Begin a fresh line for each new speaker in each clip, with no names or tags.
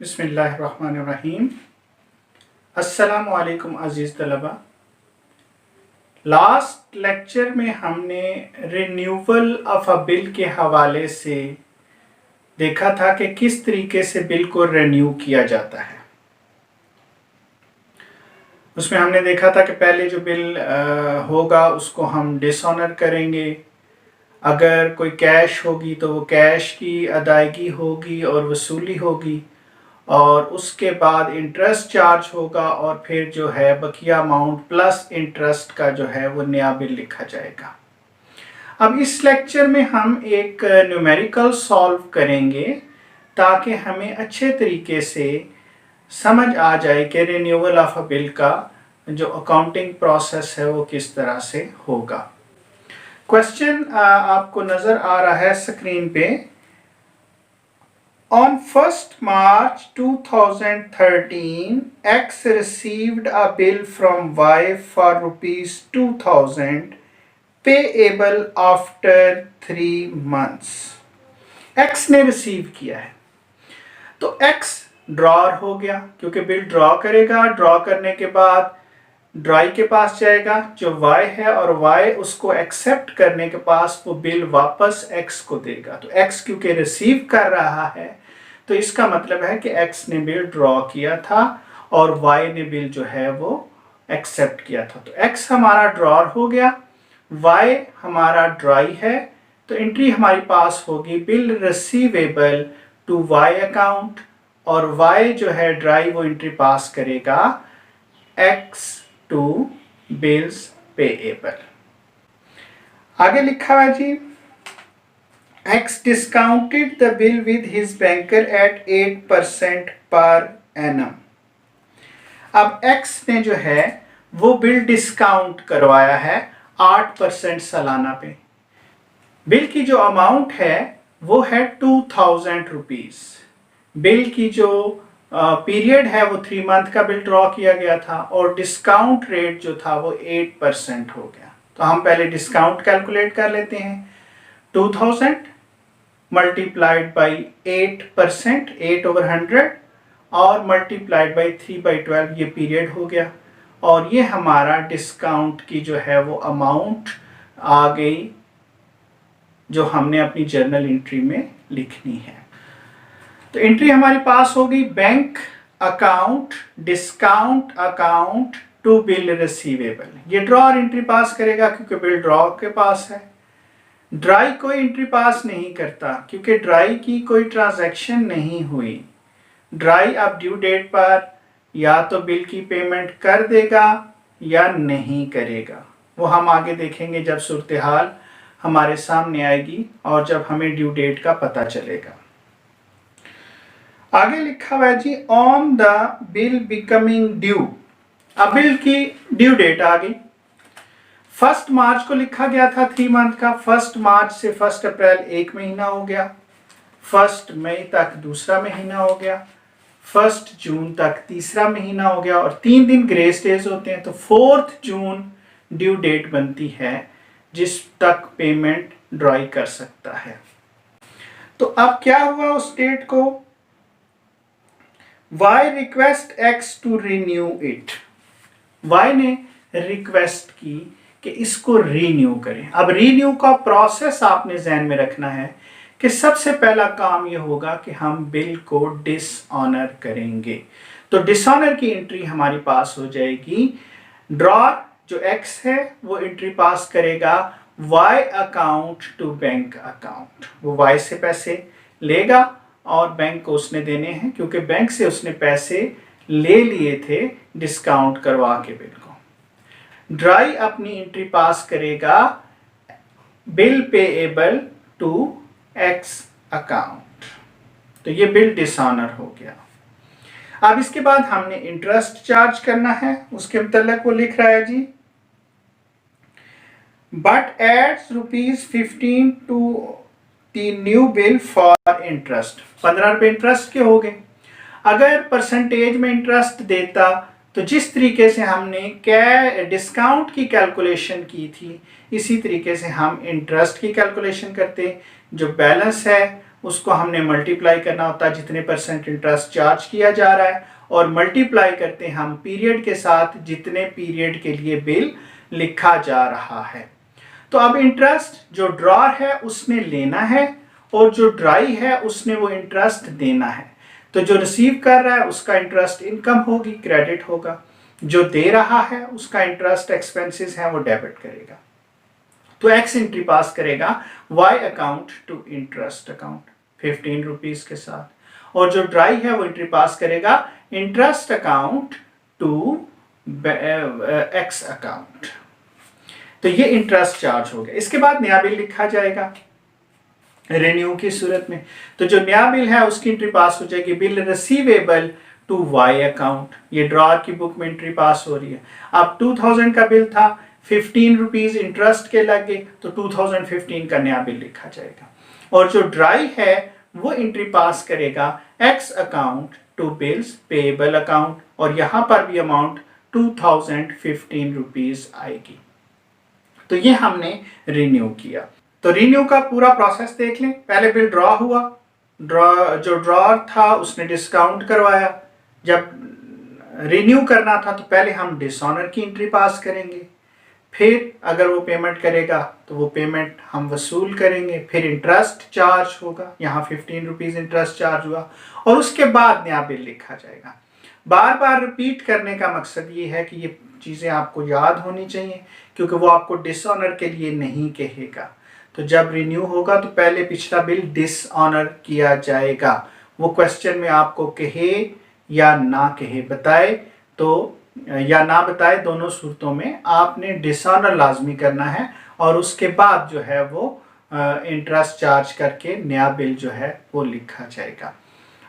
बिस्मिल्लाहिर्रहमानिर्रहीम। अस्सलामु अलैकुम अज़ीज़ तलबा। लास्ट लेक्चर में हमने रिन्यूअल ऑफ अ बिल के हवाले से देखा था कि किस तरीके से बिल को रिन्यू किया जाता है। उसमें हमने देखा था कि पहले जो बिल होगा उसको हम डिसऑनर करेंगे। अगर कोई कैश होगी तो वो कैश की अदायगी होगी और वसूली होगी, और उसके बाद इंटरेस्ट चार्ज होगा और फिर जो है बकिया अमाउंट प्लस इंटरेस्ट का जो है वो नया बिल लिखा जाएगा। अब इस लेक्चर में हम एक न्यूमेरिकल सॉल्व करेंगे ताकि हमें अच्छे तरीके से समझ आ जाए कि रिन्यूअल ऑफ अ बिल का जो अकाउंटिंग प्रोसेस है वो किस तरह से होगा। क्वेश्चन आपको नज़र आ रहा है स्क्रीन पे। On 1st March 2013, X received a bill from Y for rupees 2000 payable after 3 months. X ने रिसीव किया है तो X ड्रॉर हो गया, क्योंकि बिल ड्रॉ करेगा। ड्रॉ करने के बाद ड्राई के पास जाएगा जो Y है, और Y उसको एक्सेप्ट करने के पास वो बिल वापस X को देगा। तो X क्योंकि रिसीव कर रहा है तो इसका मतलब है कि X ने बिल ड्रॉ किया था और Y ने बिल जो है वो एक्सेप्ट किया था। तो X हमारा ड्रॉर हो गया, Y हमारा ड्राई है। तो एंट्री हमारी पास होगी bill receivable to Y account, और Y जो है ड्राई वो एंट्री पास करेगा X टू बिल्स पेएबल। आगे लिखा हुआ है जी, X discounted the bill with his banker at 8% per annum। अब X ने जो है वो बिल डिस्काउंट करवाया है 8% सालाना पे। बिल की जो अमाउंट है वो है 2000 रुपीज। बिल की जो पीरियड है वो 3 मंथ का बिल ड्रॉ किया गया था, और डिस्काउंट रेट जो था वो 8% हो गया। तो हम पहले डिस्काउंट कैलकुलेट कर लेते हैं। 2000 मल्टीप्लाइड बाई 8%, 8/100, और मल्टीप्लाइड बाई 3/12, ये पीरियड हो गया। और ये हमारा डिस्काउंट की जो है वो अमाउंट आ गई जो हमने अपनी जर्नल एंट्री में लिखनी है। तो एंट्री हमारे पास होगी bank account discount account to bill receivable. ये ड्रॉर एंट्री पास करेगा क्योंकि बिल ड्रॉ के पास है। ड्राई कोई एंट्री पास नहीं करता क्योंकि ड्राई की कोई ट्रांजैक्शन नहीं हुई। ड्राई अब ड्यू डेट पर या तो बिल की पेमेंट कर देगा या नहीं करेगा। वो हम आगे देखेंगे जब सूरत हाल हमारे सामने आएगी और जब हमें ड्यू डेट का पता चलेगा। आगे लिखा हुआ है जी, on the bill becoming due. अब बिल की ड्यू डेट आ गई। 1 मार्च को लिखा गया था 3 मंथ का। 1 मार्च से 1 अप्रैल 1 महीना हो गया, 1 मई तक दूसरा महीना हो गया, 1 जून तक तीसरा महीना हो गया, और 3 दिन ग्रेस डेज होते हैं। तो 4 जून ड्यू डेट बनती है जिस तक पेमेंट ड्राई कर सकता है। तो अब क्या हुआ उस डेट को? Y request X to renew it. Y ने रिक्वेस्ट की कि इसको रीन्यू करें। अब रीन्यू का प्रोसेस आपने ध्यान में रखना है कि सबसे पहला काम ये होगा कि हम बिल को डिसऑनर करेंगे। तो डिसऑनर की एंट्री हमारी पास हो जाएगी। ड्रॉर जो X है वो एंट्री पास करेगा Y account to bank account. वो Y से पैसे लेगा और बैंक को उसने देने हैं, क्योंकि बैंक से उसने पैसे ले लिए थे डिस्काउंट करवा के बिल को। ड्राई अपनी एंट्री पास करेगा bill payable to X account. तो ये बिल डिसऑनर हो गया। अब इसके बाद हमने इंटरेस्ट चार्ज करना है। उसके मतलब वो लिख रहा है जी, but adds ₹15 to the new bill for interest. 15 रुपये इंटरेस्ट के हो गए। अगर परसेंटेज में इंटरेस्ट देता तो जिस तरीके से हमने डिस्काउंट की कैलकुलेशन की थी इसी तरीके से हम इंटरेस्ट की कैलकुलेशन करते। जो बैलेंस है उसको हमने मल्टीप्लाई करना होता है जितने % इंटरेस्ट चार्ज किया जा रहा है, और मल्टीप्लाई करते हैं हम पीरियड के साथ जितने पीरियड के लिए बिल लिखा जा रहा है। तो अब इंटरेस्ट जो ड्रॉर है उसने लेना है और जो ड्राई है उसने वो इंटरेस्ट देना है। तो जो रिसीव कर रहा है उसका इंटरेस्ट इनकम होगी, क्रेडिट होगा। जो दे रहा है उसका इंटरेस्ट एक्सपेंसेस है वो डेबिट करेगा। तो एक्स एंट्री पास करेगा Y account to interest account 15 rupees के साथ, और जो ड्राई है वो एंट्री पास करेगा interest account to X account. तो ये इंटरेस्ट चार्ज हो गया। इसके बाद नया बिल लिखा जाएगा रिन्यू की सूरत में। तो जो नया बिल है उसकी एंट्री पास हो जाएगी bill receivable to Y account. ये ड्रॉर की बुक में एंट्री पास हो रही है। अब 2000 का बिल था, 15 रुपीज इंटरेस्ट के लगे, तो 2015 का नया बिल लिखा जाएगा। और जो ड्राई है वो एंट्री पास करेगा X account to bills payable account, और यहां पर भी अमाउंट 2015 रुपीज आएगी। तो ये हमने रिन्यू किया। तो रिन्यू का पूरा प्रोसेस देख लें। पहले बिल ड्रॉ हुआ, जो ड्रॉर था उसने डिस्काउंट करवाया। जब रिन्यू करना था तो पहले हम डिसऑनर की एंट्री पास करेंगे, फिर अगर वो पेमेंट करेगा तो वो पेमेंट हम वसूल करेंगे, फिर इंटरेस्ट चार्ज होगा, यहाँ 15 रुपीज इंटरेस्ट चार्ज हुआ, और उसके बाद नया बिल लिखा जाएगा। बार बार रिपीट करने का मकसद ये है कि ये चीज़ें आपको याद होनी चाहिए, क्योंकि वो आपको डिसऑनर के लिए नहीं कहेगा। तो जब रिन्यू होगा तो पहले पिछला बिल डिसऑनर किया जाएगा। वो क्वेश्चन में आपको कहे या ना कहे, बताए तो या ना बताए, दोनों सूरतों में आपने डिसऑनर लाजमी करना है, और उसके बाद जो है वो इंटरेस्ट चार्ज करके नया बिल जो है वो लिखा जाएगा।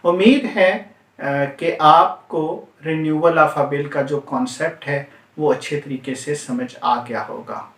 उम्मीद है कि आपको रिन्यूअल ऑफ अ बिल का जो कॉन्सेप्ट है वो अच्छे तरीके से समझ आ गया होगा।